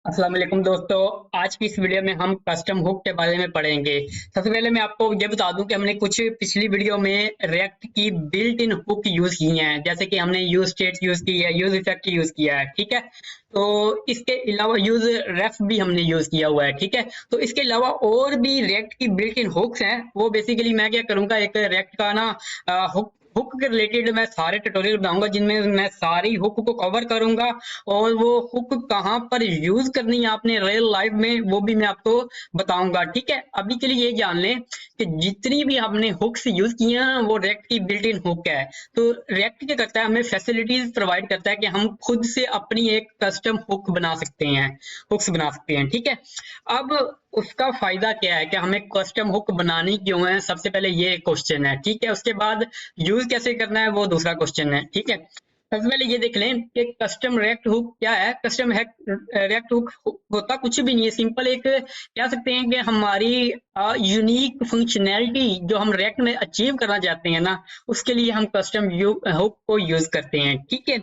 अस्सलाम वालेकुम दोस्तों। आज की इस वीडियो में हम कस्टम हुक के बारे में पढ़ेंगे। सबसे पहले मैं आपको ये बता दूं कि हमने कुछ पिछली वीडियो में रिएक्ट की बिल्ट इन हुक यूज की हैं, जैसे कि हमने यूज स्टेट्स यूज की है, यूज इफेक्ट यूज किया है। ठीक है, तो इसके अलावा यूज रेफ भी हमने यूज किया हुआ है। ठीक है, तो इसके अलावा और भी रिएक्ट की बिल्ट इन हुक्स हैं। वो बेसिकली मैं क्या करूंगा, एक रिएक्ट का ना हुक हुक के रिलेटेड मैं सारे ट्यूटोरियल बनाऊंगा जिनमें मैं सारी हुक को कवर करूंगा, और वो हुक कहाँ पर यूज करनी है आपने रियल लाइफ में वो भी मैं आपको बताऊंगा। ठीक है, अभी के लिए ये जान लें कि जितनी भी हमने हुक्स यूज की हैं वो रिएक्ट की बिल्ट इन हुक है। तो रिएक्ट क्या करता है, हमें फैसिलिटीज प्रोवाइड करता है कि हम खुद से अपनी एक कस्टम हुक बना सकते हैं, हुक्स बना सकते हैं। ठीक है, अब उसका फायदा क्या है कि हमें कस्टम हुक बनानी क्यों है, सबसे पहले ये क्वेश्चन है। ठीक है, उसके बाद यूज कैसे करना है वो दूसरा क्वेश्चन है। ठीक है, सबसे पहले ये देख लें कि कस्टम रिएक्ट हुक क्या है। कस्टम रिएक्ट हुक होता कुछ भी नहीं है, सिंपल एक कह सकते हैं कि हमारी यूनिक फंक्शनैलिटी जो हम रिएक्ट में अचीव करना चाहते हैं ना, उसके लिए हम कस्टम हुक को यूज करते हैं। ठीक है,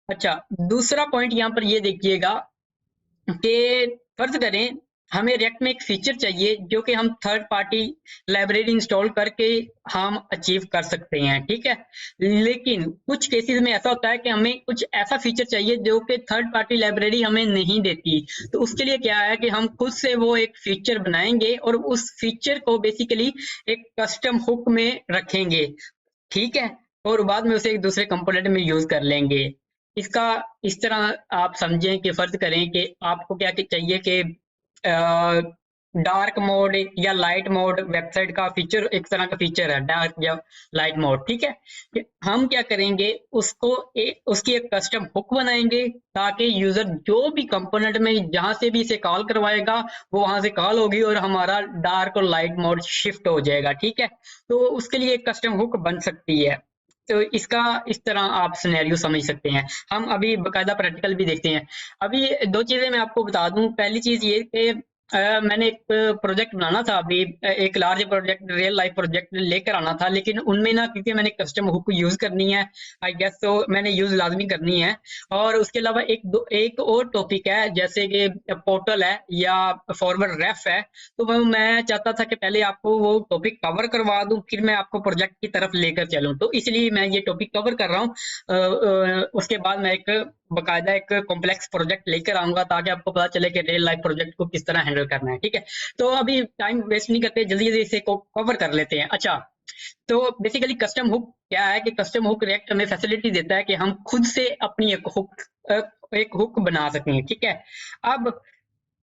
अच्छा, दूसरा पॉइंट यहाँ पर ये देखिएगा कि फर्ज करें हमें रिएक्ट में एक फीचर चाहिए जो कि हम थर्ड पार्टी लाइब्रेरी इंस्टॉल करके हम अचीव कर सकते हैं। ठीक है, लेकिन कुछ केसेस में ऐसा होता है कि हमें कुछ ऐसा फीचर चाहिए जो कि थर्ड पार्टी लाइब्रेरी हमें नहीं देती। तो उसके लिए क्या है कि हम खुद से वो एक फीचर बनाएंगे और उस फीचर को बेसिकली एक कस्टम हुक में रखेंगे। ठीक है, और बाद में उसे एक दूसरे कंपोनेंट में यूज कर लेंगे। इसका इस तरह आप समझें कि फर्ज करें कि आपको क्या चाहिए कि डार्क मोड या लाइट मोड वेबसाइट का फीचर, एक तरह का फीचर है डार्क या लाइट मोड। ठीक है, कि हम क्या करेंगे, उसकी एक कस्टम हुक बनाएंगे ताकि यूजर जो भी कंपोनेंट में जहां से भी इसे कॉल करवाएगा वो वहां से कॉल होगी और हमारा डार्क और लाइट मोड शिफ्ट हो जाएगा। ठीक है, तो उसके लिए एक कस्टम हुक बन सकती है। तो इसका इस तरह आप सिनेरियो समझ सकते हैं। हम अभी बकायदा प्रैक्टिकल भी देखते हैं। अभी दो चीजें मैं आपको बता दूं। पहली चीज ये कि मैंने एक प्रोजेक्ट बनाना था अभी, एक large project, real life project लेकर आना था, लेकिन उनमें ना क्योंकि मैंने कस्टम हुक यूज करनी है, आई गेस, तो मैंने यूज लाजमी करनी है। और उसके अलावा एक और टॉपिक है जैसे कि पोर्टल है या फॉरवर्ड रेफ है। तो मैं चाहता था कि पहले आपको वो टॉपिक कवर करवा दूं, फिर मैं आपको प्रोजेक्ट की तरफ लेकर चलूं। तो इसलिए मैं ये टॉपिक कवर कर रहा हूँ। उसके बाद मैं एक बकायदा एक कॉम्प्लेक्स प्रोजेक्ट लेकर आऊंगा ताकि आपको पता चले कि रियल लाइफ प्रोजेक्ट को किस तरह हैंडल करना है। ठीक है, तो अभी टाइम वेस्ट नहीं करते, जल्दी जल्दी इसे कवर कर लेते हैं। अच्छा, तो बेसिकली कस्टम हुक क्या है कि कस्टम हुक रिएक्ट हमें फैसिलिटी देता है कि हम खुद से अपनी एक हुक बना सकें। ठीक है, अब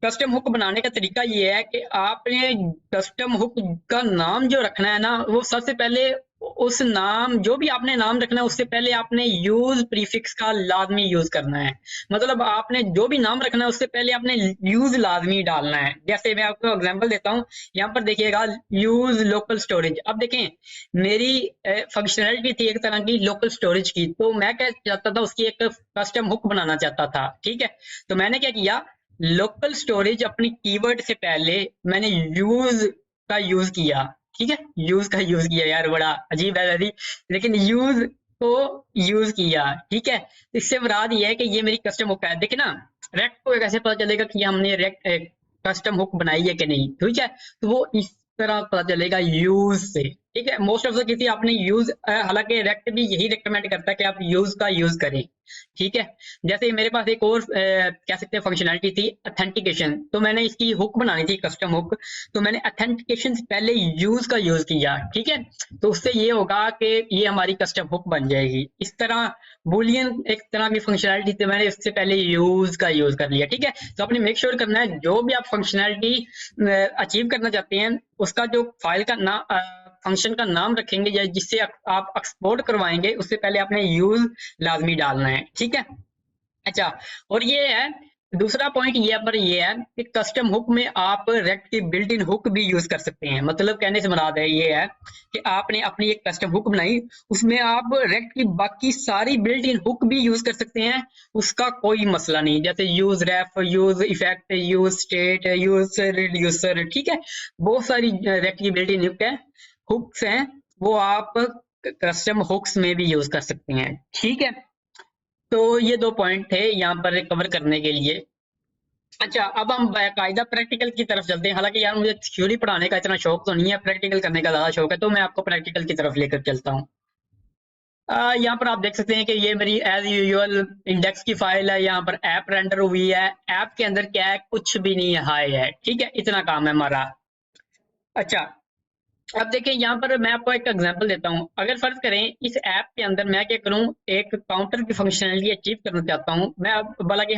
कस्टम हुक बनाने का तरीका ये है कि आपने कस्टम हुक का नाम जो रखना है ना, वो सबसे पहले उस नाम जो भी आपने नाम रखना है उससे पहले आपने यूज प्रीफिक्स का लाजमी यूज करना है। मतलब आपने जो भी नाम रखना है उससे पहले आपने यूज लाजमी डालना है। जैसे मैं आपको एग्जांपल देता हूँ, यहाँ पर देखिएगा यूज लोकल स्टोरेज। अब देखें, मेरी फंक्शनैलिटी थी एक तरह की लोकल स्टोरेज की, तो मैं क्या चाहता था, उसकी एक कस्टम हुक बनाना चाहता था। ठीक है, तो मैंने क्या किया, लोकल स्टोरेज अपनी कीवर्ड से पहले मैंने यूज का यूज किया। ठीक है, यूज का यूज किया, यार बड़ा अजीब है वैसे, लेकिन यूज को यूज किया। ठीक है, इससे मुराद ये है कि ये मेरी कस्टम हुक है। देखिए ना, रेक्ट को कैसे पता चलेगा कि हमने रेक्ट कस्टम हुक बनाई है कि नहीं। ठीक है, तो वो इस तरह पता चलेगा यूज से। ठीक है, मोस्ट ऑफ द किसी आपने यूज, हालांकि रेक्ट भी यही रिकमेंड करता है कि आप यूज का यूज करें। ठीक है, जैसे मेरे पास एक और कह सकते हैं फंक्शनैलिटी थी अथेंटिकेशन, तो मैंने इसकी हुक बनानी थी कस्टम हुक, तो मैंने अथेंटिकेशन से पहले यूज का यूज किया। ठीक है, तो उससे ये होगा कि ये हमारी कस्टम हुक बन जाएगी। इस तरह बुलियन एक तरह की फंक्शनैलिटी थी, मैंने इससे पहले यूज का यूज कर लिया। ठीक है, तो आपने मेक श्योर करना है जो भी आप फंक्शनैलिटी अचीव करना चाहते हैं उसका जो फाइल का नाम, फंक्शन का नाम रखेंगे या जिससे आप एक्सपोर्ट करवाएंगे, उससे पहले आपने यूज लाजमी डालना है। ठीक है, अच्छा, और ये है दूसरा पॉइंट, ये पर ये है कि कस्टम हुक में आप रेक्ट की बिल्ट इन हुक भी यूज कर सकते हैं। मतलब कहने से मुराद है ये है कि आपने अपनी एक कस्टम हुक बनाई, उसमें आप रेक्ट की बाकी सारी बिल्ट इन हुक भी यूज कर सकते हैं, उसका कोई मसला नहीं। जैसे use ref, use effect, use state, use reducer. ठीक है, बहुत सारी रेक्ट की बिल्ट इन हुक्स हैं, वो आप कस्टम हुक्स में भी यूज कर सकते हैं। ठीक है, तो ये दो पॉइंट थे यहाँ पर कवर करने के लिए। अच्छा, अब हम बाकायदा प्रैक्टिकल की तरफ चलते हैं। हालांकि यार मुझे थ्योरी पढ़ाने का इतना शौक तो नहीं है, प्रैक्टिकल करने का ज्यादा शौक है, तो मैं आपको प्रैक्टिकल की तरफ लेकर चलता हूँ। यहाँ पर आप देख सकते हैं कि ये मेरी एज यूजुअल इंडेक्स की फाइल है। यहाँ पर ऐप रेंडर हुई है। ऐप के अंदर क्या है, कुछ भी नहीं है, हाई है, ठीक है, इतना काम है हमारा। अच्छा, अब देखिए यहाँ पर मैं आपको एक एग्जांपल देता हूँ। अगर फर्ज करें इस ऐप के अंदर मैं क्या करूँ, एक काउंटर की फंक्शनैलिटी अचीव करना चाहता हूँ मैं। अब बल्कि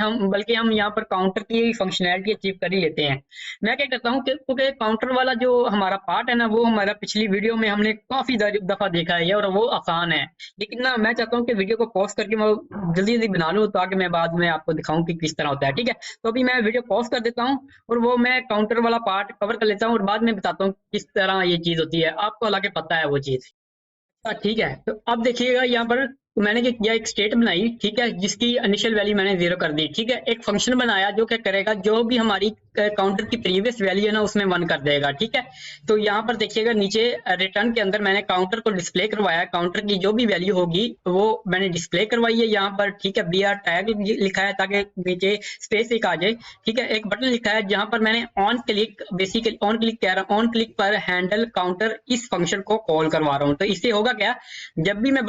हम यहाँ पर काउंटर की फंक्शनैलिटी अचीव कर ही लेते हैं। मैं क्या करता हूँ कि क्योंकि काउंटर वाला जो हमारा पार्ट है ना, वो हमारा पिछली वीडियो में हमने काफी दफा देखा है और वो आसान है। लेकिन ना मैं चाहता हूँ कि वीडियो को पॉज करके मैं जल्दी जल्दी बना लूँ, ताकि मैं बाद में आपको दिखाऊं कि किस तरह होता है, ठीक है। तो अभी मैं वीडियो पॉज कर देता हूँ और वो मैं काउंटर वाला पार्ट कवर कर लेता हूँ और बाद में बताता हूँ किस तरह ये चीज होती है। आपको हालांकि पता है वो चीज। ठीक है, तो अब देखिएगा यहाँ पर मैंने क्या किया, एक स्टेट बनाई, ठीक है, जिसकी इनिशियल वैल्यू मैंने 0 कर दी, ठीक है। एक फंक्शन बनाया जो क्या करेगा, जो भी हमारी काउंटर की प्रीवियस वैल्यू है ना, उसमें 1 कर देगा, ठीक है। तो यहाँ पर देखिएगा नीचे रिटर्न के अंदर मैंने काउंटर को डिस्प्ले करवाया। काउंटर की जो भी वैल्यू होगी वो मैंने डिस्प्ले करवाई है यहाँ पर, ठीक है। br टैग लिखा है ताकि नीचे स्पेस एक आ जाए, ठीक है। एक बटन लिखा है जहां पर मैंने on click, basically on click कह रहा हूँ, ऑन क्लिक पर हैंडल काउंटर इस फंक्शन को कॉल करवा रहा हूँ। तो इससे होगा क्या, जब भी मैं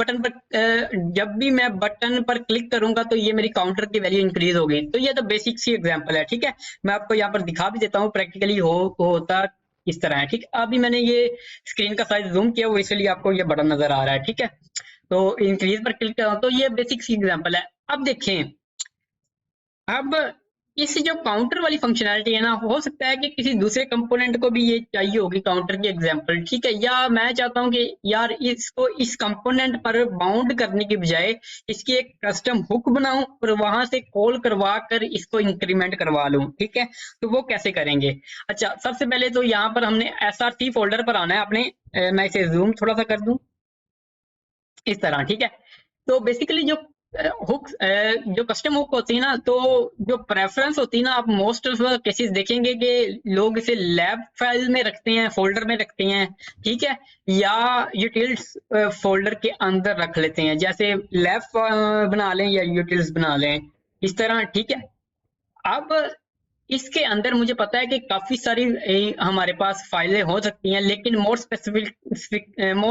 बटन पर क्लिक करूंगा तो ये मेरी काउंटर की वैल्यू इंक्रीज होगी। तो ये तो बेसिक सी एग्जांपल है, ठीक है। मैं आपको यहाँ पर दिखा भी देता हूँ प्रैक्टिकली होता इस तरह है, ठीक है। अभी मैंने ये स्क्रीन का साइज जूम किया, वो इसलिए आपको ये बटन नजर आ रहा है, ठीक है। तो इंक्रीज पर क्लिक करा तो ये बेसिक सी एग्जांपल है। अब देखें, अब इस जो काउंटर वाली फंक्शनैलिटी है ना, हो सकता है कि किसी दूसरे कंपोनेंट को भी ये चाहिए होगी काउंटर की एग्जांपल, ठीक है। या मैं चाहता हूं कि यार इसको इस कंपोनेंट पर बाउंड करने की बजाय इसकी एक कस्टम हुक बनाऊं और वहां से कॉल करवा कर इसको इंक्रीमेंट करवा लूं, ठीक है। तो वो कैसे करेंगे। अच्छा, सबसे पहले तो यहाँ पर हमने SRC फोल्डर पर आना है अपने। मैं इसे जूम थोड़ा सा कर दूं इस तरह, ठीक है। तो बेसिकली जो हुक, जो कस्टम हुक होती है ना, तो जो प्रेफरेंस होती है ना, आप मोस्ट ऑफ केसेस देखेंगे कि लोग इसे लैब फाइल में रखते हैं, फोल्डर में रखते हैं, ठीक है। या यूटिल्स फोल्डर के अंदर रख लेते हैं, जैसे लैब बना लें या यूटिल्स बना लें, इस तरह, ठीक है। अब इसके अंदर मुझे पता है कि काफी सारी हमारे पास फाइलें हो सकती हैं, लेकिन मोर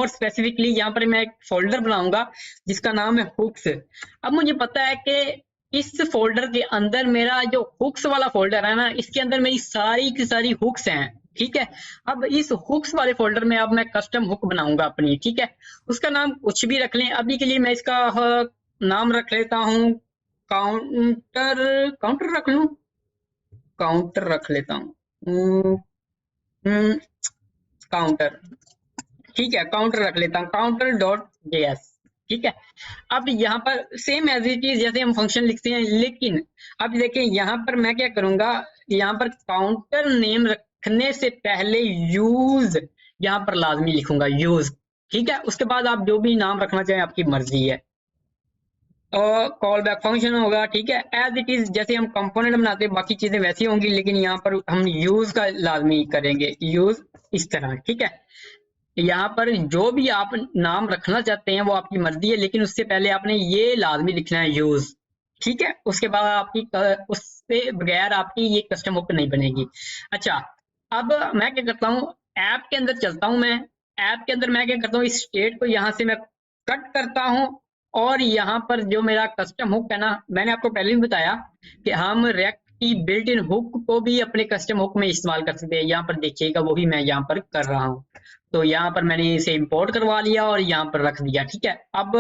स्पेसिफिकली यहाँ पर मैं एक फोल्डर बनाऊंगा जिसका नाम है हुक्स। अब मुझे पता है कि इस फोल्डर के अंदर मेरा जो हुक्स वाला फोल्डर है ना, इसके अंदर मेरी सारी की सारी हुक्स हैं, ठीक है। अब इस हुक्स वाले फोल्डर में अब मैं कस्टम हुक बनाऊंगा अपनी, ठीक है। उसका नाम कुछ भी रख लें। अभी के लिए मैं इसका नाम रख लेता हूँ काउंटर, काउंटर रख लूं, काउंटर रख लेता हूँ। काउंटर, ठीक है, काउंटर रख लेता हूँ, काउंटर डॉट जेएस, ठीक है। अब यहाँ पर सेम एज इट इज जैसे हम फंक्शन लिखते हैं, लेकिन अब देखिए यहाँ पर मैं क्या करूंगा, यहाँ पर काउंटर नेम रखने से पहले यूज यहाँ पर लाजमी लिखूंगा, यूज, ठीक है। उसके बाद आप जो भी नाम रखना चाहें आपकी मर्जी है। और कॉल बैक फंक्शन होगा, ठीक है, एज इट इज जैसे हम कंपोनेंट बनाते हैं बाकी चीजें वैसी होंगी, लेकिन यहाँ पर हम यूज का लाजमी करेंगे, यूज इस तरह, ठीक है। यहाँ पर जो भी आप नाम रखना चाहते हैं वो आपकी मर्जी है, लेकिन उससे पहले आपने ये लाजमी लिखना है, यूज, ठीक है। उसके बाद आपकी उससे बगैर आपकी ये कस्टम हुक नहीं बनेगी। अच्छा, अब मैं क्या करता हूँ, ऐप के अंदर चलता हूँ मैं। ऐप के अंदर मैं क्या करता हूँ, इस स्टेट को यहाँ से मैं कट करता हूँ और यहाँ पर जो मेरा कस्टम हुक है ना, मैंने आपको पहले भी बताया कि हम रेक्ट की बिल्ट इन हुक को भी अपने कस्टम हुक में इस्तेमाल कर सकते हैं। यहाँ पर देखिएगा वो भी मैं यहाँ पर कर रहा हूँ। तो यहाँ पर मैंने इसे इंपोर्ट करवा लिया और यहाँ पर रख दिया, ठीक है। अब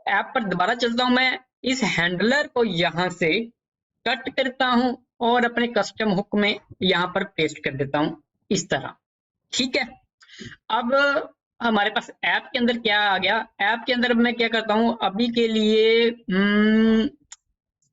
ऐप पर दोबारा चलता हूँ मैं, इस हैंडलर को यहाँ से कट करता हूँ और अपने कस्टम हुक में यहाँ पर पेस्ट कर देता हूँ इस तरह, ठीक है। अब हमारे पास ऐप के अंदर क्या आ गया, ऐप के अंदर मैं क्या करता हूँ अभी के लिए,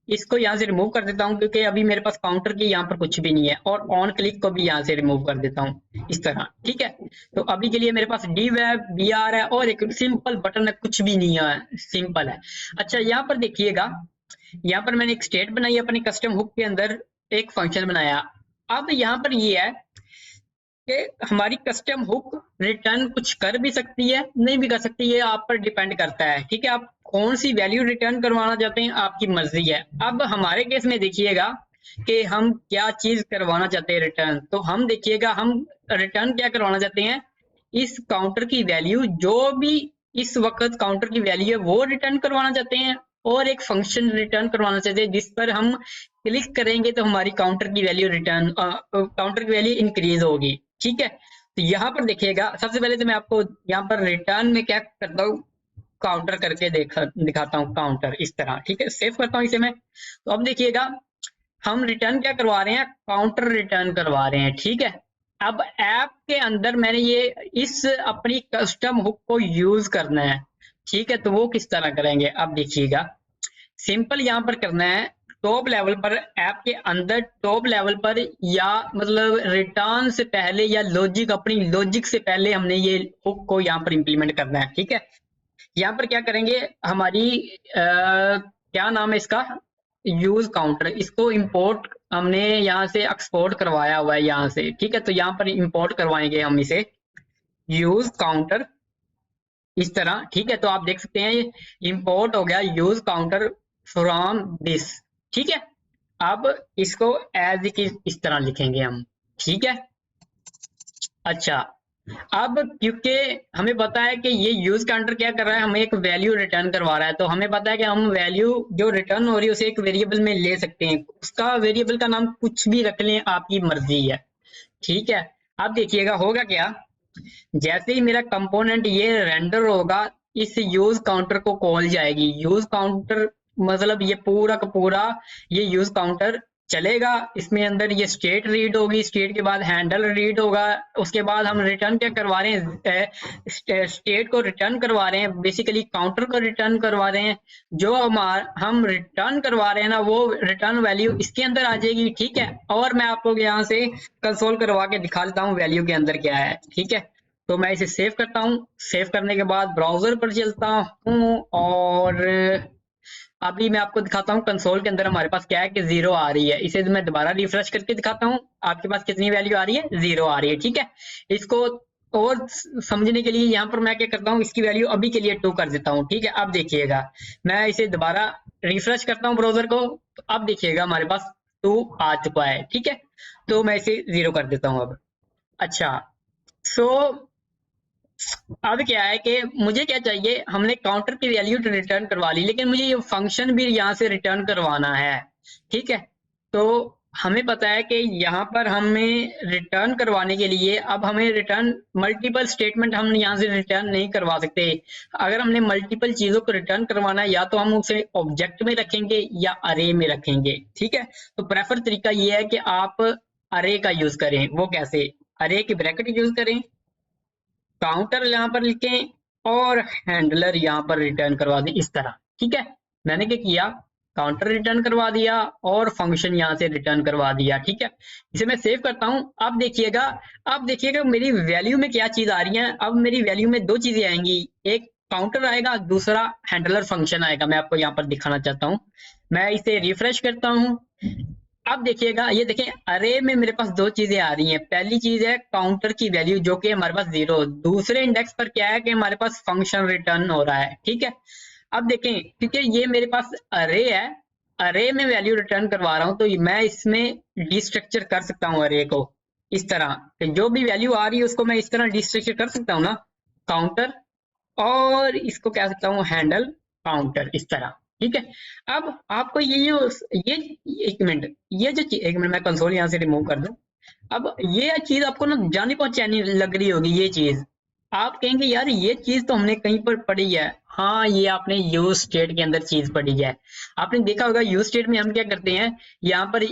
इसको यहाँ से रिमूव कर देता हूँ क्योंकि अभी मेरे पास काउंटर की यहाँ पर कुछ भी नहीं है, और ऑन क्लिक को भी यहाँ से रिमूव कर देता हूँ इस तरह, ठीक है। तो अभी के लिए मेरे पास डी वेब br है और एक सिंपल बटन है, कुछ भी नहीं है, सिंपल है। अच्छा, यहाँ पर देखिएगा, यहाँ पर मैंने एक स्टेट बनाई अपनी कस्टम हुक के अंदर, एक फंक्शन बनाया। अब यहाँ पर ये है कि हमारी कस्टम हुक रिटर्न कुछ कर भी सकती है, नहीं भी कर सकती है, आप पर डिपेंड करता है, ठीक है। आप कौन सी वैल्यू रिटर्न करवाना चाहते हैं आपकी मर्जी है। अब हमारे केस में देखिएगा कि हम क्या चीज करवाना चाहते हैं रिटर्न। तो हम देखिएगा हम रिटर्न क्या करवाना चाहते हैं, इस काउंटर की वैल्यू जो भी इस वक्त काउंटर की वैल्यू है वो रिटर्न करवाना चाहते हैं, और एक फंक्शन रिटर्न करवाना चाहते हैं जिस पर हम क्लिक करेंगे तो हमारी काउंटर की वैल्यू रिटर्न काउंटर की वैल्यू इंक्रीज होगी। ठीक है, तो यहाँ पर देखिएगा सबसे पहले तो मैं आपको यहाँ पर रिटर्न में क्या करता हूँ, काउंटर करके दिखाता हूँ काउंटर इस तरह। ठीक है, सेव करता हूँ इसे मैं। तो अब देखिएगा हम रिटर्न क्या करवा रहे हैं, काउंटर रिटर्न करवा रहे हैं। ठीक है, अब ऐप के अंदर मैंने ये इस अपनी कस्टम हुक को यूज करना है। ठीक है, तो वो किस तरह करेंगे, अब देखिएगा सिंपल यहाँ पर करना है, टॉप लेवल पर ऐप के अंदर टॉप लेवल पर, या मतलब रिटर्न से पहले या लॉजिक अपनी लॉजिक से पहले हमने ये हुक को यहाँ पर इंप्लीमेंट करना है। ठीक है, यहाँ पर क्या करेंगे, हमारी क्या नाम है इसका, यूज काउंटर, इसको इंपोर्ट हमने यहाँ से एक्सपोर्ट करवाया हुआ है यहाँ से। ठीक है, तो यहाँ पर इंपोर्ट करवाएंगे हम इसे यूज काउंटर इस तरह। ठीक है, तो आप देख सकते हैं इंपोर्ट हो गया यूज काउंटर फ्रॉम दिस। ठीक है, अब इसको एज इट इज इस तरह लिखेंगे हम। ठीक है, अच्छा, अब क्योंकि हमें पता है कि ये यूज काउंटर क्या कर रहा है, हमें एक वैल्यू रिटर्न करवा रहा है, तो हमें पता है कि हम वैल्यू जो रिटर्न हो रही है उसे एक वेरिएबल में ले सकते हैं। उसका वेरिएबल का नाम कुछ भी रख लें, आपकी मर्जी है। ठीक है, अब देखिएगा होगा क्या, जैसे ही मेरा कंपोनेंट ये रेंडर होगा इस यूज काउंटर को कॉल जाएगी। यूज काउंटर मतलब ये पूरा का पूरा ये यूज काउंटर चलेगा, इसमें अंदर ये स्टेट रीड होगी, स्टेट के बाद हैंडल रीड होगा, उसके बाद हम रिटर्न क्या करवा रहे हैं, स्टेट को रिटर्न करवा रहे हैं, बेसिकली काउंटर को रिटर्न करवा रहे हैं। जो हम रिटर्न करवा रहे हैं ना वो रिटर्न वैल्यू इसके अंदर आ जाएगी। ठीक है, और मैं आपको यहाँ से कंसोल करवा के दिखा देता हूँ वैल्यू के अंदर क्या है। ठीक है, तो मैं इसे सेव करता हूँ, सेव करने के बाद ब्राउजर पर चलता हूँ, और अभी मैं आपको दिखाता हूँ कंसोल के अंदर हमारे पास क्या है कि 0 आ रही है। इसे मैं दोबारा रिफ्रेश करके दिखाता हूँ, आपके पास कितनी वैल्यू आ रही है, 0 आ रही है। ठीक है, इसको और समझने के लिए यहाँ पर मैं क्या करता हूँ, इसकी वैल्यू अभी के लिए 2 कर देता हूँ। ठीक है, अब देखिएगा मैं इसे दोबारा रिफ्रेश करता हूँ ब्राउजर को, तो अब देखिएगा हमारे पास 2 आ चुका है। ठीक है, तो मैं इसे 0 कर देता हूँ अब। अच्छा, सो अब क्या है कि मुझे क्या चाहिए, हमने काउंटर की वैल्यू रिटर्न करवा ली, लेकिन मुझे ये फंक्शन भी यहाँ से रिटर्न करवाना है। ठीक है, तो हमें पता है कि यहाँ पर हमें रिटर्न करवाने के लिए अब हमें रिटर्न मल्टीपल स्टेटमेंट हम यहाँ से रिटर्न नहीं करवा सकते। अगर हमने मल्टीपल चीजों को रिटर्न करवाना है या तो हम उसे ऑब्जेक्ट में रखेंगे या अरे में रखेंगे। ठीक है, तो प्रेफर तरीका ये है कि आप अरे का यूज करें। वो कैसे, अरे की ब्रैकेट यूज करें, काउंटर यहाँ पर लिखें और हैंडलर यहाँ पर रिटर्न करवा दें इस तरह। ठीक है, मैंने क्या किया, काउंटर रिटर्न करवा दिया और फंक्शन यहाँ से रिटर्न करवा दिया। ठीक है, इसे मैं सेव करता हूँ। अब देखिएगा मेरी वैल्यू में क्या चीज आ रही है। अब मेरी वैल्यू में 2 चीजें आएंगी, एक काउंटर आएगा, दूसरा हैंडलर फंक्शन आएगा। मैं आपको यहाँ पर दिखाना चाहता हूँ, मैं इसे रिफ्रेश करता हूँ। अब देखिएगा ये देखें अरे में मेरे पास 2 चीजें आ रही हैं। पहली चीज है काउंटर की वैल्यू जो कि हमारे पास 0, दूसरे इंडेक्स पर क्या है कि हमारे पास फंक्शन रिटर्न हो रहा है। ठीक है, अब देखें क्योंकि ये मेरे पास अरे है, अरे में वैल्यू रिटर्न करवा रहा हूं, तो मैं इसमें डिस्ट्रक्चर कर सकता हूँ अरे को इस तरह कि जो भी वैल्यू आ रही है उसको मैं इस तरह डिस्ट्रक्चर कर सकता हूँ ना, काउंटर, और इसको कह सकता हूँ हैंडल काउंटर इस तरह। ठीक है, अब आपको ये एक मिनट, ये जो एक मिनट मैं कंसोल यहाँ से रिमूव कर दूं। अब ये चीज आपको ना जानी पहचानी लग रही होगी, ये चीज आप कहेंगे यार ये चीज तो हमने कहीं पर पढ़ी है। हाँ, ये आपने यूज स्टेट के अंदर चीज पढ़ी है। आपने देखा होगा यूज स्टेट में हम क्या करते हैं, यहाँ पर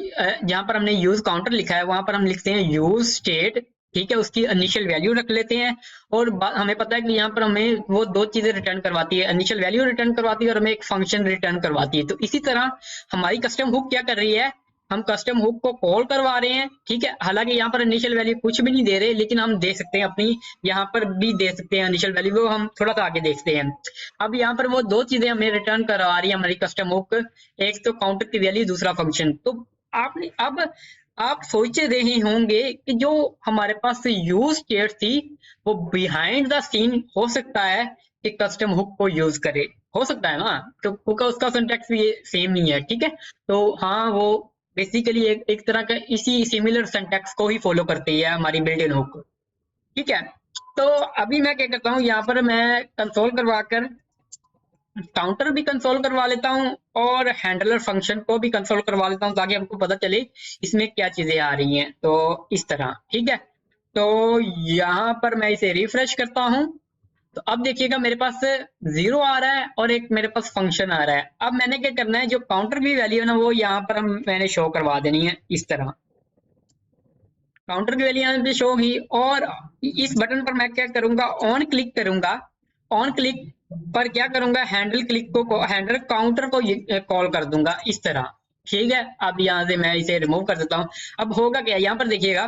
जहाँ पर हमने यूज काउंटर लिखा है वहां पर हम लिखते हैं यूज स्टेट। ठीक है, उसकी इनिशियल वैल्यू रख लेते हैं, और हमें पता है कि यहाँ पर हमें वो 2 चीजें रिटर्न करवाती है, इनिशियल वैल्यू रिटर्न करवाती है और हमें एक फंक्शन रिटर्न करवाती है। तो इसी तरह हमारी कस्टम हुक क्या कर रही है, हम कस्टम हुक को कॉल करवा रहे हैं। ठीक है, हालांकि यहाँ पर इनिशियल वैल्यू कुछ भी नहीं दे रहे, लेकिन हम दे सकते हैं अपनी, यहाँ पर भी दे सकते हैं इनिशियल वैल्यू, वो हम थोड़ा सा आगे देखते हैं। अब यहाँ पर वो 2 चीजें हमें रिटर्न करवा रही है हमारी कस्टम हुक, एक तो काउंटर की वैल्यू, दूसरा फंक्शन। तो आपने अब आप सोच रहे होंगे कि जो हमारे पास यूज स्टेट थी वो बिहाइंड द सीन हो सकता है कि कस्टम हुक को यूज करे, हो सकता है ना, तो उसका सिंटैक्स भी सेम ही है। ठीक है, तो हाँ वो बेसिकली एक तरह का इसी सिमिलर सिंटैक्स को ही फॉलो करती है हमारी बिल्ट इन हुक। ठीक है, तो अभी मैं क्या करता हूँ, यहाँ पर मैं कंसोल करवा कर काउंटर भी कंसोल करवा लेता हूँ और हैंडलर फंक्शन को भी कंसोल करवा लेता हूँ, ताकि हमको पता चले इसमें क्या चीजें आ रही हैं। तो इस तरह ठीक है, तो यहाँ पर मैं इसे रिफ्रेश करता हूँ, तो अब देखिएगा मेरे पास 0 आ रहा है और एक मेरे पास फंक्शन आ रहा है। अब मैंने क्या करना है, जो काउंटर की वैल्यू है ना, वो यहाँ पर मैंने शो करवा देनी है। इस तरह काउंटर की वैल्यू यहाँ पे शो होगी, और इस बटन पर मैं क्या करूंगा, ऑन क्लिक करूंगा। ऑन क्लिक पर क्या करूंगा, हैंडल क्लिक को हैंडल काउंटर को कॉल कर दूंगा इस तरह। ठीक है, अब यहाँ से मैं इसे रिमूव कर देता हूँ। अब होगा क्या, यहाँ पर देखिएगा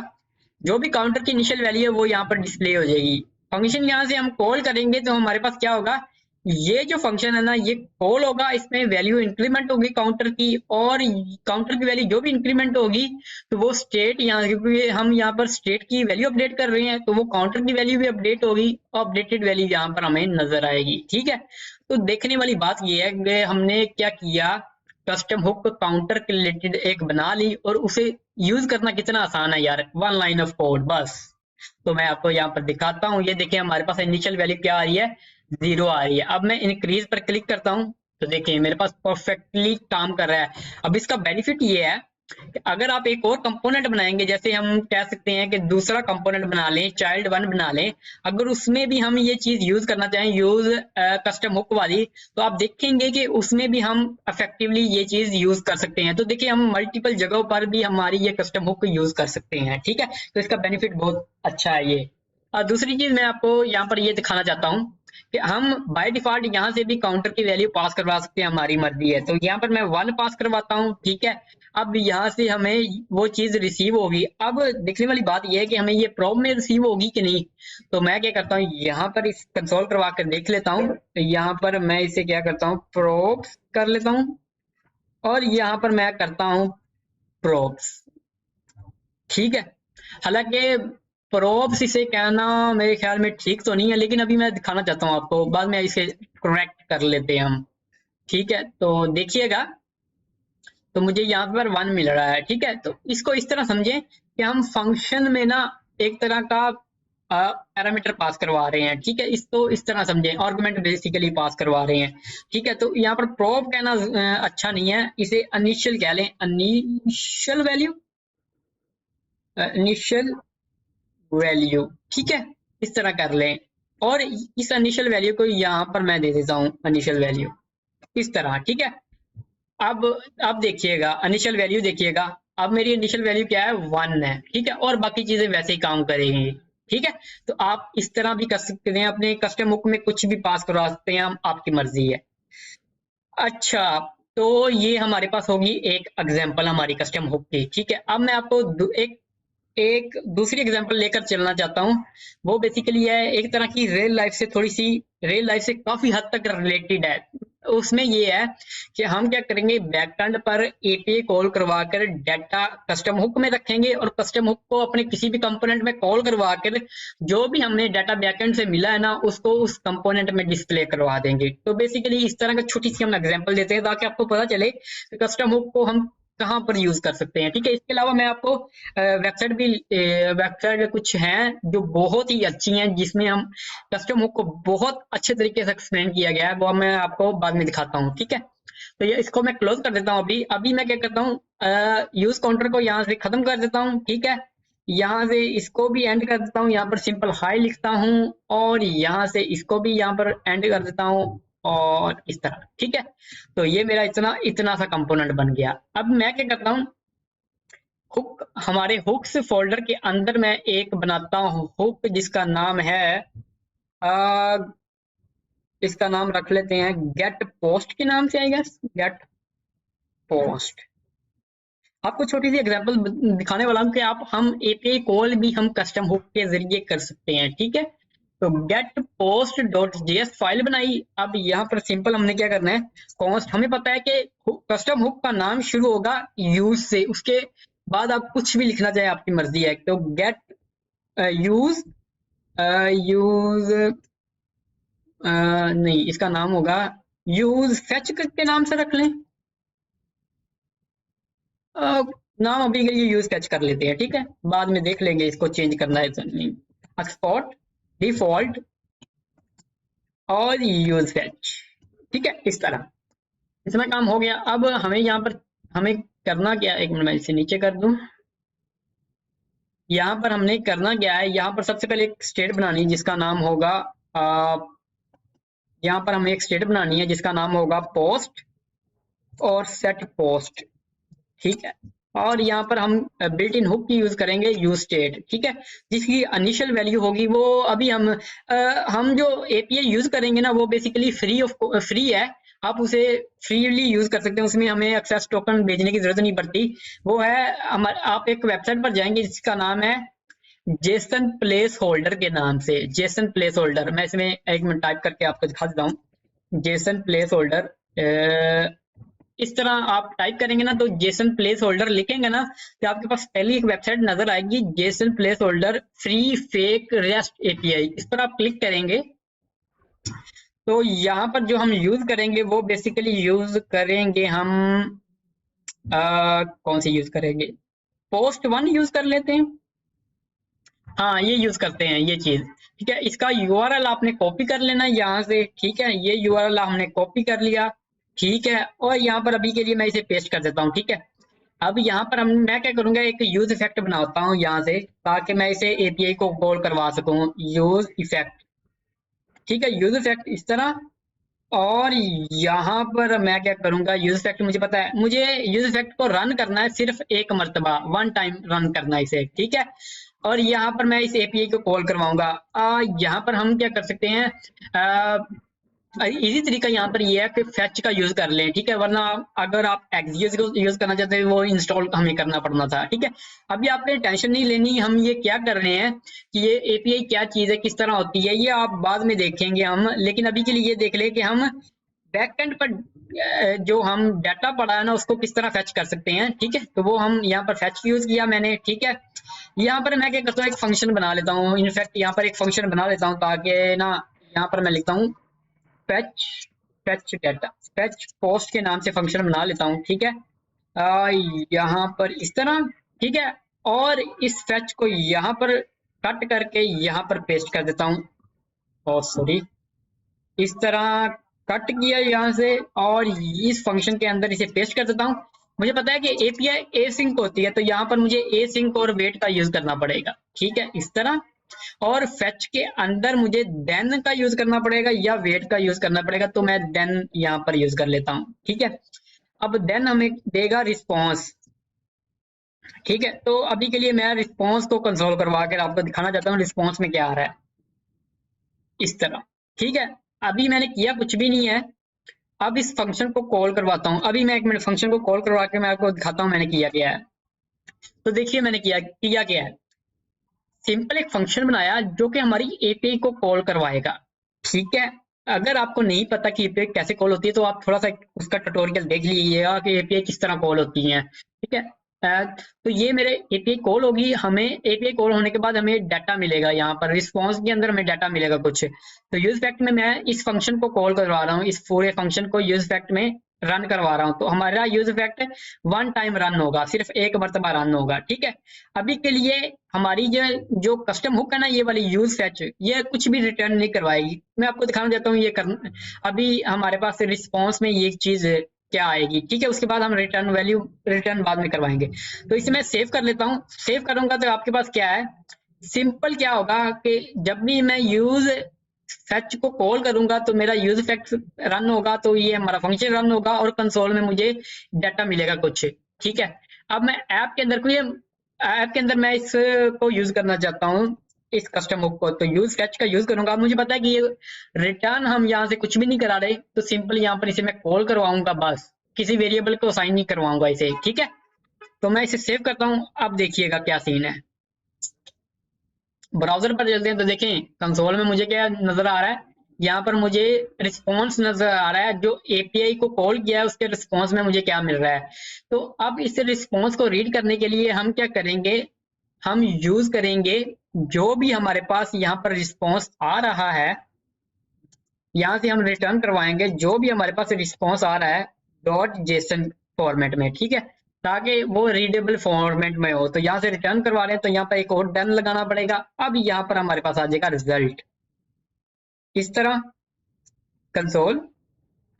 जो भी काउंटर की इनिशियल वैल्यू है वो यहाँ पर डिस्प्ले हो जाएगी। फंक्शन यहाँ से हम कॉल करेंगे तो हमारे पास क्या होगा, ये जो फंक्शन है ना, ये कॉल होगा, इसमें वैल्यू इंक्रीमेंट होगी काउंटर की, और काउंटर की वैल्यू जो भी इंक्रीमेंट होगी तो वो स्टेट यहाँ, क्योंकि हम यहाँ पर स्टेट की वैल्यू अपडेट कर रहे हैं, तो वो काउंटर की वैल्यू भी अपडेट होगी और अपडेटेड वैल्यू यहाँ पर हमें नजर आएगी। ठीक है, तो देखने वाली बात ये है कि हमने क्या किया, कस्टम हुक काउंटर के रिलेटेड एक बना ली, और उसे यूज करना कितना आसान है यार, वन लाइन ऑफ कोड बस। तो मैं आपको यहाँ पर दिखाता हूँ, ये देखिए हमारे पास इनिशियल वैल्यू क्या आ रही है, 0 आ रही है। अब मैं इंक्रीज पर क्लिक करता हूँ, तो देखिए मेरे पास परफेक्टली काम कर रहा है। अब इसका बेनिफिट ये है कि अगर आप एक और कंपोनेंट बनाएंगे, जैसे हम कह सकते हैं कि दूसरा कंपोनेंट बना लें, चाइल्ड वन बना लें, अगर उसमें भी हम ये चीज यूज करना चाहें, यूज कस्टम हुक वाली, तो आप देखेंगे कि उसमें भी हम इफेक्टिवली ये चीज यूज कर सकते हैं। तो देखिए हम मल्टीपल जगहों पर भी हमारी ये कस्टम हुक यूज कर सकते हैं। ठीक है, तो इसका बेनिफिट बहुत अच्छा है ये। और दूसरी चीज मैं आपको यहाँ पर ये दिखाना चाहता हूँ कि हम बाय डिफॉल्ट यहाँ से भी काउंटर की वैल्यू पास करवा सकते हैं, हमारी मर्जी है। तो यहाँ पर मैं 1 पास करवाता हूँ। ठीक है, अब यहाँ से हमें वो चीज रिसीव होगी। अब देखने वाली बात यह है कि हमें ये प्रोब में रिसीव होगी कि नहीं। तो मैं क्या करता हूँ, यहाँ पर इस कंसोल करवा कर देख लेता हूँ। तो यहाँ पर मैं इसे क्या करता हूँ, प्रोब्स कर लेता हूँ, और यहाँ पर मैं करता हूँ प्रोब्स। ठीक है, हालांकि प्रोब्स इसे कहना मेरे ख्याल में ठीक तो नहीं है, लेकिन अभी मैं दिखाना चाहता हूँ आपको, बाद में इसे करेक्ट कर लेते हैं हम। ठीक है, तो देखिएगा, तो मुझे यहाँ पर 1 मिल रहा है। ठीक है, तो इसको इस तरह समझें कि हम फंक्शन में ना एक तरह का पैरामीटर पास करवा रहे हैं। ठीक है, इसको इस तरह समझें, आर्गुमेंट बेसिकली पास करवा रहे हैं। ठीक है, तो यहाँ पर प्रोब कहना अच्छा नहीं है, इसे इनिशियल कह लें, इनिशियल वैल्यू, इनिशियल वैल्यू। ठीक है, इस तरह कर लें, और इस इनिशियल वैल्यू को यहाँ पर मैं दे देता हूँ इनिशियल वैल्यू इस तरह। ठीक है, अब अब देखिएगा इनिशियल वैल्यू, देखिएगा अब मेरी इनिशियल वैल्यू क्या है, 1 है। ठीक है, और बाकी चीजें वैसे ही काम करेंगी। ठीक है, तो आप इस तरह भी कर सकते हैं, अपने कस्टम हुक में कुछ भी पास करवा सकते हैं, आपकी मर्जी है। अच्छा, तो ये हमारे पास होगी एक एग्जांपल हमारी कस्टम हुक की। ठीक है, अब मैं आपको एक एक दूसरी एग्जांपल लेकर चलना चाहता हूँ। वो बेसिकली है एक तरह की रियल लाइफ से, थोड़ी सी रियल लाइफ से काफी हद तक रिलेटेड है। उसमें ये है कि हम क्या करेंगे, बैकएंड पर एपीआई कॉल करवा कर डाटा कस्टम हुक में रखेंगे, और कस्टम हुक को अपने किसी भी कंपोनेंट में कॉल करवा कर जो भी हमने डाटा बैकएंड से मिला है ना, उसको उस कंपोनेंट में डिस्प्ले करवा देंगे। तो बेसिकली इस तरह का छोटी सी हम एग्जांपल देते हैं, ताकि आपको पता चले कि कस्टम हुक को हम कहाँ पर यूज कर सकते हैं। ठीक है, इसके अलावा मैं आपको वेबसाइट कुछ हैं जो बहुत ही अच्छी हैं, जिसमें हम कस्टम हुक को बहुत अच्छे तरीके से एक्सप्लेन किया गया है, वो मैं आपको बाद में दिखाता हूँ। ठीक है, तो ये इसको मैं क्लोज कर देता हूँ। अभी अभी मैं क्या करता हूँ, यूज काउंटर को यहाँ से खत्म कर देता हूँ। ठीक है, यहाँ से इसको भी एंड कर देता हूँ, यहाँ पर सिंपल हाई लिखता हूँ, और यहाँ से इसको भी यहाँ पर एंड कर देता हूँ, और इस तरह। ठीक है, तो ये मेरा इतना इतना सा कंपोनेंट बन गया। अब मैं क्या करता हूँ, हुक, हमारे हुक्स फोल्डर के अंदर मैं एक बनाता हूँ हुक, जिसका नाम है आ, इसका नाम रख लेते हैं गेट पोस्ट के नाम से, आई गेस गेट पोस्ट। आपको छोटी सी एग्जांपल दिखाने वाला हूँ कि आप हम एपीआई कॉल भी हम कस्टम हुक के जरिए कर सकते हैं। ठीक है, तो get post dot JS file बनाई। अब यहाँ पर सिंपल हमने क्या करना है, कॉन्स्ट, हमें पता है कि कस्टम हुक का नाम शुरू होगा यूज से, उसके बाद आप कुछ भी लिखना चाहे आपकी मर्जी है। तो गेट यूज यूज नहीं, इसका नाम होगा यूज फेच के नाम से रख लें। नाम अभी के लिए यूज फैच कर लेते हैं, ठीक है, बाद में देख लेंगे इसको चेंज करना है तो नहीं। एक्सपोर्ट डिफॉल्ट और यूज फैच, ठीक है, इस तरह इतना काम हो गया। अब हमें यहाँ पर हमें करना क्या, एक मिनट मैं इसे नीचे कर दूं। यहाँ पर हमने करना क्या है, यहाँ पर सबसे पहले एक स्टेट बनानी है जिसका नाम होगा यहाँ पर हमें एक स्टेट बनानी है जिसका नाम होगा पोस्ट और सेट पोस्ट, ठीक है। और यहाँ पर हम बिल्ट इन हुक की यूज करेंगे यूज स्टेट, ठीक है, जिसकी इनिशियल वैल्यू होगी वो अभी हम जो एपीआई यूज करेंगे ना वो बेसिकली फ्री है, आप उसे फ्रीली यूज कर सकते हैं, उसमें हमें एक्सेस टोकन भेजने की जरूरत नहीं पड़ती। वो है आप एक वेबसाइट पर जाएंगे जिसका नाम है जेसन प्लेस होल्डर के नाम से, जेसन प्लेस होल्डर। मैं इसमें एक मिनट टाइप करके आपको दिखा देता हूँ, जेसन प्लेस होल्डर। इस तरह आप टाइप करेंगे ना तो जेसन प्लेस होल्डर लिखेंगे ना तो आपके पास पहली एक वेबसाइट नजर आएगी, Jason place holder free fake rest API. इस पर आप क्लिक करेंगे तो यहाँ पर जो हम यूज करेंगे वो बेसिकली यूज करेंगे हम कौन सी यूज करेंगे, पोस्ट वन यूज कर लेते हैं। हाँ ये यूज करते हैं ये चीज, ठीक है। इसका यूआरएल आपने कॉपी कर लेना है यहाँ से, ठीक है, ये यूआरएल हमने कॉपी कर लिया, ठीक है। और यहाँ पर अभी के लिए मैं इसे पेस्ट कर देता हूँ, ठीक है। अब यहाँ पर मैं क्या करूंगा, एक यूज इफेक्ट बनाता हूँ यहाँ से ताकि मैं इसे एपीआई को कॉल करवा सकूँ, यूज इफेक्ट, ठीक है, यूज इफेक्ट इस तरह। और यहाँ पर मैं क्या करूंगा, यूज इफेक्ट मुझे पता है, मुझे यूज इफेक्ट को रन करना है सिर्फ एक मर्तबा, वन टाइम रन करना है इसे, ठीक है। और यहाँ पर मैं इस एपीआई को कॉल करवाऊंगा। यहाँ पर हम क्या कर सकते हैं, इजी तरीका यहाँ पर ये है कि फेच का यूज कर लें, ठीक है, वरना अगर आप एक्सियोस को यूज करना चाहते हैं वो इंस्टॉल हमें करना पड़ना था, ठीक है। अभी आपने टेंशन नहीं लेनी, हम ये क्या कर रहे हैं कि ये एपीआई क्या चीज है, किस तरह होती है, ये आप बाद में देखेंगे हम, लेकिन अभी के लिए ये देख ले कि हम बैकएंड पर जो हम डाटा पड़ा है ना उसको किस तरह फेच कर सकते हैं, ठीक है। तो वो हम यहाँ पर फेच यूज किया मैंने, ठीक है। यहाँ पर मैं क्या करता हूँ, एक फंक्शन बना लेता हूँ, इनफैक्ट यहाँ पर एक फंक्शन बना लेता हूँ ताकि ना, यहाँ पर मैं लिखता हूँ fetch fetch data, fetch post के नाम से फंक्शन बना लेता हूँ, ठीक है। यहाँ पर इस तरह, ठीक है। और इस फेच को यहाँ पर कट करके यहाँ पर पेस्ट कर देता हूँ, और सॉरी इस तरह कट किया यहाँ से, और इस फंक्शन के अंदर इसे पेस्ट कर देता हूँ। मुझे पता है कि एपीआई एसिंक होती है तो यहाँ पर मुझे एसिंक और वेट का यूज करना पड़ेगा, ठीक है, इस तरह। और फेच के अंदर मुझे देन का यूज करना पड़ेगा या वेट का यूज करना पड़ेगा, तो मैं देन यहाँ पर यूज कर लेता हूँ, ठीक है। अब देन हमें देगा रिस्पॉन्स, ठीक है। तो अभी के लिए मैं रिस्पॉन्स को कंसोल करवा कर आपको दिखाना चाहता हूँ रिस्पॉन्स में क्या आ रहा है, इस तरह, ठीक है। अभी मैंने किया कुछ भी नहीं है, अब इस फंक्शन को कॉल करवाता हूँ। अभी मैं एक मिनट फंक्शन को कॉल करवा के मैं आपको दिखाता हूँ मैंने किया क्या है। तो देखिए मैंने किया क्या है, सिंपल एक फंक्शन बनाया जो कि हमारी एपीआई को कॉल करवाएगा, ठीक है। अगर आपको नहीं पता कि एपीआई कैसे कॉल होती है तो आप थोड़ा सा उसका ट्यूटोरियल देख लीजिएगा कि एपीआई किस तरह कॉल होती है, ठीक है। तो ये मेरे एपीआई कॉल होगी, हमें एपीआई कॉल होने के बाद हमें डाटा मिलेगा, यहाँ पर रिस्पॉन्स के अंदर हमें डाटा मिलेगा कुछ। तो यूज फैक्ट में मैं इस फंक्शन को कॉल करवा रहा हूँ, इस पूरे फंक्शन को यूज फैक्ट में रन करवा रहा हूँ, तो हमारा use fact one time run होगा, सिर्फ एक मरतबा रन होगा, ठीक है। अभी के लिए हमारी जो कस्टम हुक है ना, ये वाली यूज फैच, ये कुछ भी रिटर्न नहीं करवाएगी। मैं आपको दिखाना चाहता हूँ ये अभी हमारे पास रिस्पॉन्स में ये चीज क्या आएगी, ठीक है। उसके बाद हम रिटर्न वैल्यू रिटर्न बाद में करवाएंगे। तो इसे मैं सेव कर लेता हूँ, सेव करूंगा तो आपके पास क्या है, सिंपल क्या होगा कि जब भी मैं यूज फेच को कॉल करूंगा तो मेरा यूज फैक्ट रन होगा, तो ये हमारा फंक्शन रन होगा और कंसोल में मुझे डाटा मिलेगा कुछ, ठीक है। अब मैं ऐप के अंदर मैं इसको यूज करना चाहता हूँ, इस कस्टम हुक को, तो यूज फैच का यूज करूंगा। मुझे पता है कि ये रिटर्न हम यहाँ से कुछ भी नहीं करा रहे, तो सिंपल यहाँ पर इसे मैं कॉल करवाऊंगा, बस किसी वेरिएबल को असाइन नहीं करवाऊंगा इसे, ठीक है। तो मैं इसे सेव करता हूँ, अब देखिएगा क्या सीन है। ब्राउजर पर चलते हैं तो देखें कंसोल में मुझे क्या नजर आ रहा है, यहाँ पर मुझे रिस्पॉन्स नजर आ रहा है, जो एपीआई को कॉल किया है उसके रिस्पॉन्स में मुझे क्या मिल रहा है। तो अब इस रिस्पॉन्स को रीड करने के लिए हम क्या करेंगे, हम यूज करेंगे जो भी हमारे पास यहाँ पर रिस्पॉन्स आ रहा है, यहाँ से हम रिटर्न करवाएंगे जो भी हमारे पास रिस्पॉन्स आ रहा है डॉट जेसन फॉर्मेट में, ठीक है। ताकि वो रीडेबल फॉर्मेट में हो। तो यहाँ से रिटर्न करवा रहे हैं तो यहाँ पर एक और डन लगाना पड़ेगा। अब यहाँ पर हमारे पास आ जाएगा रिजल्ट इस तरह कंसोल।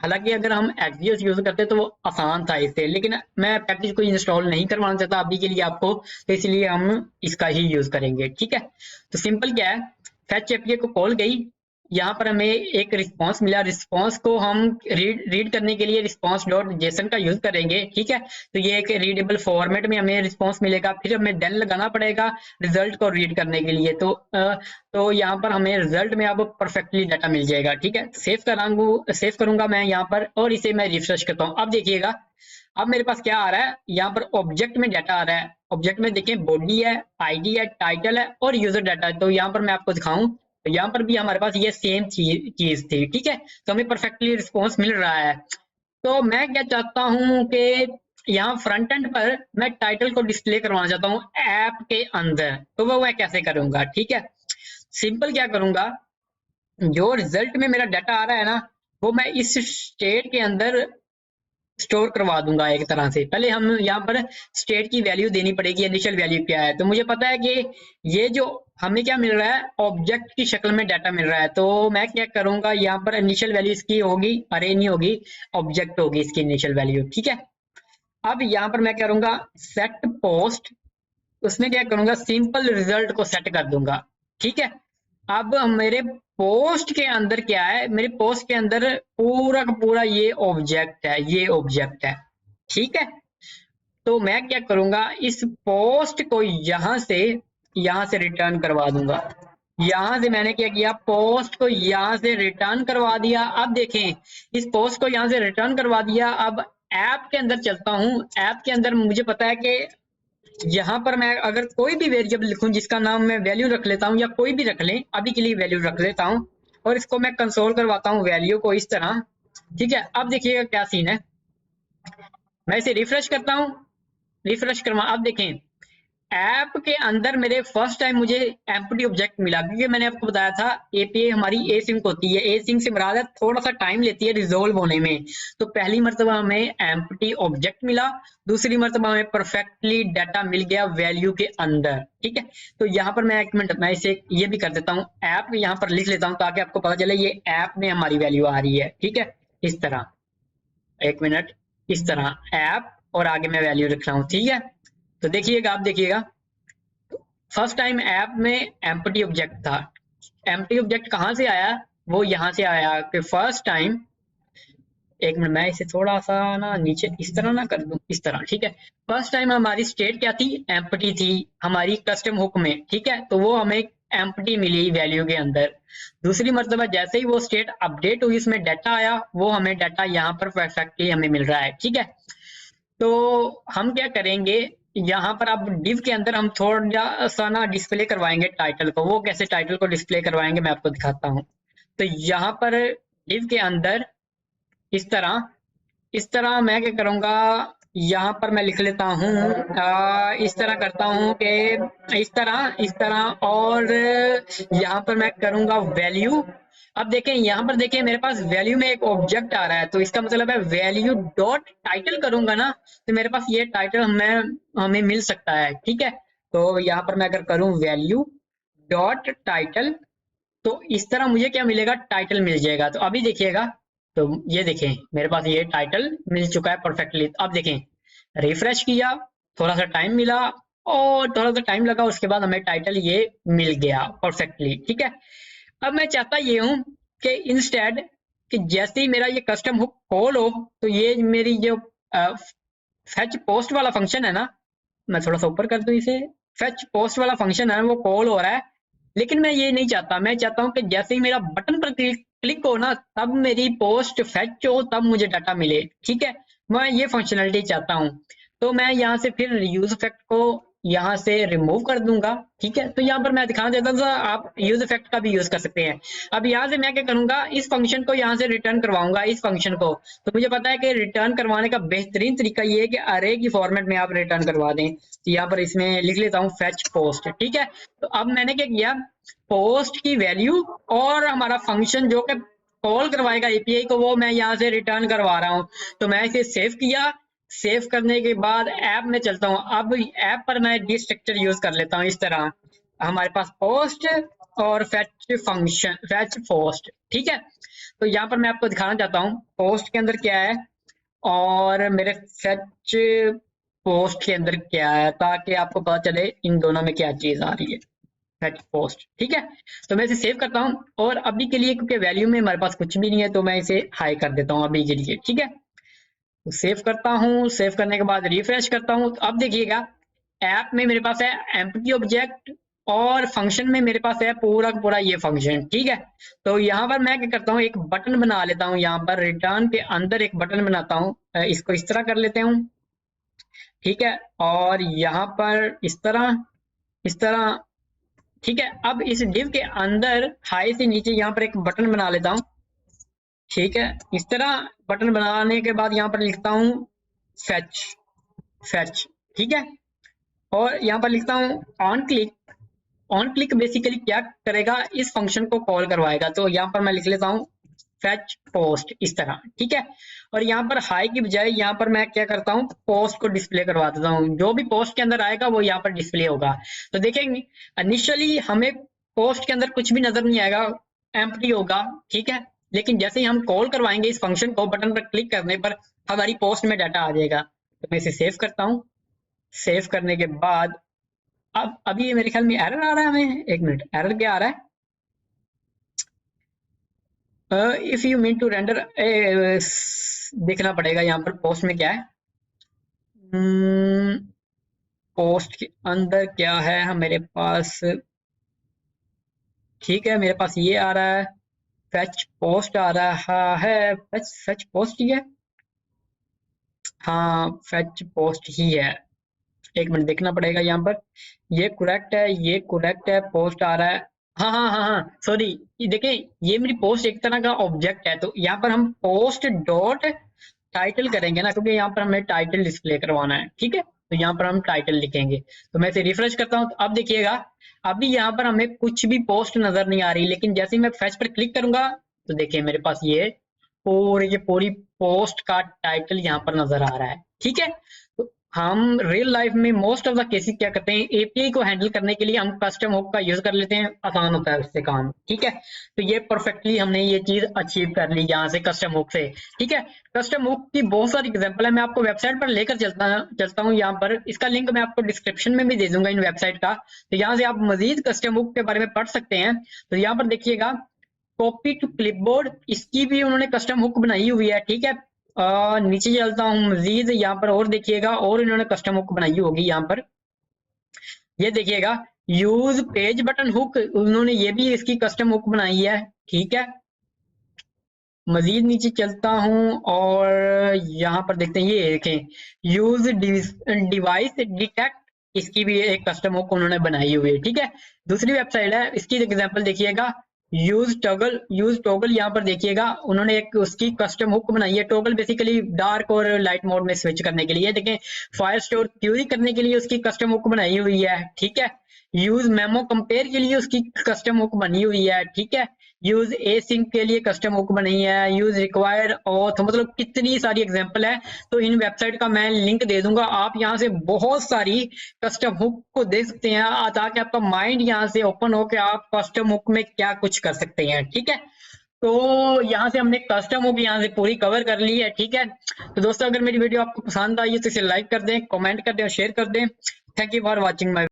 हालांकि अगर हम एक्सियस यूज करते तो वो आसान था इससे, लेकिन मैं पैकेज को इंस्टॉल नहीं करवाना चाहता अभी के लिए आपको, तो इसलिए हम इसका ही यूज करेंगे। ठीक है, तो सिंपल क्या है, फैच एपीआई को कॉल गई, यहाँ पर हमें एक रिस्पांस मिला, रिस्पांस को हम रीड करने के लिए रिस्पांस डॉट जेसन का यूज करेंगे। ठीक है, तो ये एक रीडेबल फॉर्मेट में हमें रिस्पांस मिलेगा, फिर हमें देन लगाना पड़ेगा रिजल्ट को रीड करने के लिए। तो यहाँ पर हमें रिजल्ट में अब परफेक्टली डाटा मिल जाएगा। ठीक है, सेव करूंगा मैं यहाँ पर और इसे मैं रिफ्रेश करता हूँ। अब देखिएगा, अब मेरे पास क्या आ रहा है, यहाँ पर ऑब्जेक्ट में डाटा आ रहा है। ऑब्जेक्ट में देखिए बॉडी है, आईडी है, टाइटल है और यूजर डाटा है। तो यहाँ पर मैं आपको दिखाऊं तो यहाँ पर भी हमारे पास ये सेम चीज थी। ठीक है, तो हमें परफेक्टली रिस्पॉन्स मिल रहा है। तो मैं क्या चाहता हूँ कि यहाँ फ्रंट एंड पर मैं टाइटल को डिस्प्ले करवाना चाहता हूँ ऐप के अंदर। तो वो मैं कैसे करूंगा? ठीक है, सिंपल क्या करूंगा, जो रिजल्ट में मेरा डाटा आ रहा है ना, वो मैं इस स्टेट के अंदर स्टोर करवा दूंगा एक तरह से। पहले हम यहाँ पर स्टेट की वैल्यू देनी पड़ेगी, इनिशियल वैल्यू क्या है। तो मुझे पता है कि ये जो हमें क्या मिल रहा है, ऑब्जेक्ट की शक्ल में डाटा मिल रहा है। तो मैं क्या करूंगा, यहाँ पर इनिशियल वैल्यू इसकी होगी, अरे नहीं होगी, ऑब्जेक्ट होगी इसकी इनिशियल वैल्यू। ठीक है, अब यहाँ पर मैं करूंगा सेट पोस्ट, उसमें क्या करूंगा, सिंपल रिजल्ट को सेट कर दूंगा। ठीक है, अब मेरे पोस्ट के अंदर क्या है, मेरे पोस्ट के अंदर पूरा का पूरा ये ऑब्जेक्ट है, ये ऑब्जेक्ट है। ठीक है, तो मैं क्या करूंगा, इस पोस्ट को यहां से रिटर्न करवा दूंगा। यहां से मैंने क्या किया, पोस्ट को यहां से रिटर्न करवा दिया। अब देखें, इस पोस्ट को यहां से रिटर्न करवा दिया। अब ऐप के अंदर चलता हूं, ऐप के अंदर मुझे पता है कि यहाँ पर मैं अगर कोई भी वेरिएबल लिखूं जिसका नाम मैं वैल्यू रख लेता हूँ, या कोई भी रख लें, अभी के लिए वैल्यू रख लेता हूँ और इसको मैं कंसोल करवाता हूँ वैल्यू को इस तरह। ठीक है, अब देखिएगा क्या सीन है, मैं इसे रिफ्रेश करता हूँ, रिफ्रेश करवा, अब देखें ऐप के अंदर मेरे फर्स्ट टाइम मुझे एम्प्टी ऑब्जेक्ट मिला, क्योंकि मैंने आपको बताया था एपीआई हमारी एसिंक होती है। एसिंक से मुराद है थोड़ा सा टाइम लेती है रिजोल्व होने में। तो पहली मर्तबा हमें एम्प्टी ऑब्जेक्ट मिला, दूसरी मर्तबा हमें परफेक्टली डाटा मिल गया वैल्यू के अंदर। ठीक है, तो यहाँ पर मैं एक मिनट मैं इसे ये भी कर देता हूँ, ऐप यहाँ पर लिख लेता हूँ ताकि आपको पता चले ये ऐप में हमारी वैल्यू आ रही है। ठीक है, इस तरह, एक मिनट, इस तरह ऐप और आगे मैं वैल्यू लिख रहा हूँ। ठीक है, तो देखिएगा, आप देखिएगा फर्स्ट टाइम ऐप में एम्प्टी ऑब्जेक्ट था। एम्प्टी ऑब्जेक्ट कहाँ से आया, वो यहाँ से आया कि फर्स्ट टाइम, एक मिनट मैं इसे थोड़ा सा ना नीचे इस तरह ना कर दूं, इस तरह। ठीक है, फर्स्ट टाइम हमारी स्टेट क्या थी, एम्प्टी थी हमारी कस्टम हुक में। ठीक है, तो वो हमें एम्प्टी मिली वैल्यू के अंदर। दूसरी मर्तबा जैसे ही वो स्टेट अपडेट हुई, उसमें डाटा आया, वो हमें डाटा यहाँ पर परफेक्टली हमें मिल रहा है। ठीक है, तो हम क्या करेंगे, यहाँ पर अब डिव के अंदर हम थोड़ा सा ना डिस्प्ले करवाएंगे टाइटल को। वो कैसे टाइटल को डिस्प्ले करवाएंगे मैं आपको दिखाता हूँ। तो यहाँ पर डिव के अंदर इस तरह, इस तरह मैं क्या करूंगा, यहाँ पर मैं लिख लेता हूँ इस तरह करता हूँ कि इस तरह और यहाँ पर मैं करूंगा वैल्यू। अब देखें, यहाँ पर देखें मेरे पास वैल्यू में एक ऑब्जेक्ट आ रहा है, तो इसका मतलब है वैल्यू डॉट टाइटल करूंगा ना, तो मेरे पास ये टाइटल हमें मिल सकता है। ठीक है, तो यहाँ पर मैं अगर करूँ वैल्यू डॉट टाइटल, तो इस तरह मुझे क्या मिलेगा, टाइटल मिल जाएगा। तो अभी देखिएगा, तो ये देखें मेरे पास ये टाइटल मिल चुका है परफेक्टली। अब देखें, रिफ्रेश किया, थोड़ा सा टाइम मिला और थोड़ा सा टाइम लगा, उसके बाद हमें टाइटल ये मिल गया परफेक्टली। ठीक है, अब मैं चाहता ये हूं कि इंस्टेड कि जैसे ही मेरा ये कस्टम हुक कॉल हो, तो ये मेरी जो फेच पोस्ट वाला फंक्शन है ना, मैं थोड़ा सा ऊपर कर दूं इसे, फेच पोस्ट वाला फंक्शन है वो कॉल हो रहा है। लेकिन मैं ये नहीं चाहता, मैं चाहता हूँ कि जैसे ही मेरा बटन पर क्लिक हो ना, तब मेरी पोस्ट फेच हो, तब मुझे डाटा मिले। ठीक है, मैं ये फंक्शनलिटी चाहता हूँ। तो मैं यहाँ से फिर यूज इफेक्ट को यहाँ से रिमूव कर दूंगा। ठीक है, तो यहाँ पर मैं दिखाना चाहता हूँ, आप यूज इफेक्ट का भी यूज कर सकते हैं। अब यहाँ से मैं क्या करूंगा, इस फंक्शन को यहाँ से रिटर्न करवाऊंगा, इस फंक्शन को। तो मुझे पता है कि रिटर्न करवाने का बेहतरीन तरीका ये है कि अरे की फॉर्मेट में आप रिटर्न करवा दें। तो यहाँ पर इसमें लिख लेता हूँ फेच पोस्ट। ठीक है, तो अब मैंने क्या किया, पोस्ट की वैल्यू और हमारा फंक्शन जो कि कॉल करवाएगा एपीआई को, वो मैं यहाँ से रिटर्न करवा रहा हूँ। तो मैं इसे सेव किया, सेव करने के बाद ऐप में चलता हूँ। अब ऐप पर मैं डी स्ट्रक्चर यूज कर लेता हूँ इस तरह। हमारे पास पोस्ट और फेच फंक्शन, फेच पोस्ट, ठीक है। तो यहाँ पर मैं आपको दिखाना चाहता हूँ पोस्ट के अंदर क्या है और मेरे फेच पोस्ट के अंदर क्या है, ताकि आपको पता चले इन दोनों में क्या चीज आ रही है। फेच पोस्ट, ठीक है। तो मैं इसे सेव करता हूँ और अभी के लिए क्योंकि वैल्यू में हमारे पास कुछ भी नहीं है तो मैं इसे हाई कर देता हूँ अभी के लिए, ठीक है। तो सेव करता हूँ, सेव करने के बाद रिफ्रेश करता हूँ। तो अब देखिएगा ऐप में मेरे पास है एम्प्टी ऑब्जेक्ट और फंक्शन में मेरे पास है पूरा का पूरा ये फंक्शन, ठीक है। तो यहाँ पर मैं क्या करता हूँ, एक बटन बना लेता हूँ। यहाँ पर रिटर्न के अंदर एक बटन बनाता हूँ, इसको इस तरह कर लेते हूँ, ठीक है। और यहाँ पर इस तरह, इस तरह, ठीक है। अब इस डिव के अंदर हाई से नीचे यहाँ पर एक बटन बना लेता हूँ, ठीक है। इस तरह बटन बनाने के बाद यहाँ पर लिखता हूँ फेच, फेच, ठीक है। और यहाँ पर लिखता हूँ on click. On click basically क्या करेगा, इस फंक्शन को कॉल करवाएगा। तो यहाँ पर मैं लिख लेता हूँ फेच पोस्ट इस तरह, ठीक है। और यहाँ पर हाई की बजाय यहाँ पर मैं क्या करता हूँ, पोस्ट को डिस्प्ले करवा देता हूँ। जो भी पोस्ट के अंदर आएगा वो यहाँ पर डिस्प्ले होगा। तो देखेंगे इनिशियली हमें पोस्ट के अंदर कुछ भी नजर नहीं आएगा, एम्प्टी होगा, ठीक है। लेकिन जैसे ही हम कॉल करवाएंगे इस फंक्शन को, बटन पर क्लिक करने पर हमारी पोस्ट में डाटा आ जाएगा। तो मैं इसे सेव करता हूँ। सेव करने के बाद अब अभी मेरे ख्याल में एरर आ रहा है हमें, एक मिनट, एरर क्या आ रहा है, if you mean to render, देखना पड़ेगा यहाँ पर पोस्ट में क्या है। पोस्ट के अंदर क्या है मेरे पास, ठीक है। मेरे पास ये आ रहा है, फेच पोस्ट आ रहा है, फेच फेच पोस्ट ही है, हाँ फेच पोस्ट ही है। एक मिनट देखना पड़ेगा यहाँ पर, ये करेक्ट है, ये करेक्ट है, पोस्ट आ रहा है, हाँ हाँ हाँ हाँ सॉरी। ये देखें, ये मेरी पोस्ट एक तरह का ऑब्जेक्ट है। तो यहाँ पर हम पोस्ट डॉट टाइटल करेंगे ना, क्योंकि यहाँ पर हमें टाइटल डिस्प्ले करवाना है, ठीक है। तो यहाँ पर हम टाइटल लिखेंगे। तो मैं इसे रिफ्रेश करता हूँ। तो अब देखिएगा अभी यहाँ पर हमें कुछ भी पोस्ट नजर नहीं आ रही, लेकिन जैसे ही मैं फेच पर क्लिक करूंगा तो देखिए मेरे पास ये पूरी पोस्ट का टाइटल यहाँ पर नजर आ रहा है, ठीक है। तो हम रियल लाइफ में मोस्ट ऑफ द केसेस क्या करते हैं, एपीआई को हैंडल करने के लिए हम कस्टम हुक का यूज कर लेते हैं, आसान होता है उससे काम, ठीक है। तो ये परफेक्टली हमने ये चीज अचीव कर ली यहाँ से कस्टम हुक से, ठीक है। कस्टम हुक की बहुत सारी एग्जांपल है, मैं आपको वेबसाइट पर लेकर चलता हूँ यहाँ पर। इसका लिंक मैं आपको डिस्क्रिप्शन में भी दे दूंगा इन वेबसाइट का। तो यहाँ से आप मजीद कस्टम हुक के बारे में पढ़ सकते हैं। तो यहाँ पर देखिएगा कॉपी टू क्लिपबोर्ड, इसकी भी उन्होंने कस्टम हुक बनाई हुई है, ठीक है। नीचे चलता हूँ मजीद, यहाँ पर और देखिएगा और इन्होंने कस्टम हुक बनाई होगी यहाँ पर, ये देखिएगा यूज पेज बटन हुक, उन्होंने ये भी इसकी कस्टम हुक बनाई है, ठीक है। मजीद नीचे चलता हूँ और यहाँ पर देखते हैं, ये देखें यूज डिवाइस डिटेक्ट, इसकी भी एक कस्टम हुक उन्होंने बनाई हुई है, ठीक है। दूसरी वेबसाइट है, इसकी एग्जांपल देखिएगा यूज टॉगल, यहाँ पर देखिएगा उन्होंने एक उसकी कस्टम हुक बनाई है। टॉगल बेसिकली डार्क और लाइट मोड में स्विच करने के लिए, देखें फायर स्टोर क्यूरी करने के लिए उसकी कस्टम हुक बनाई हुई है, ठीक है। यूज मेमो कंपेयर के लिए उसकी कस्टम हुक बनी हुई है, ठीक है। यूज ए सिंक के लिए कस्टम हुक बनी है, यूज रिक्वायर ऑथ, मतलब कितनी सारी एग्जांपल है। तो इन वेबसाइट का मैं लिंक दे दूंगा, आप यहाँ से बहुत सारी कस्टम हुक को देख सकते हैं, ताकि आपका माइंड यहाँ से ओपन हो कि आप कस्टम हुक में क्या कुछ कर सकते हैं, ठीक है। तो यहाँ से हमने कस्टम हुक यहाँ से पूरी कवर कर ली है, ठीक है। तो दोस्तों अगर मेरी वीडियो आपको पसंद आई है तो इसे लाइक कर दें, कमेंट कर दें और शेयर कर दें। Thank you for watching my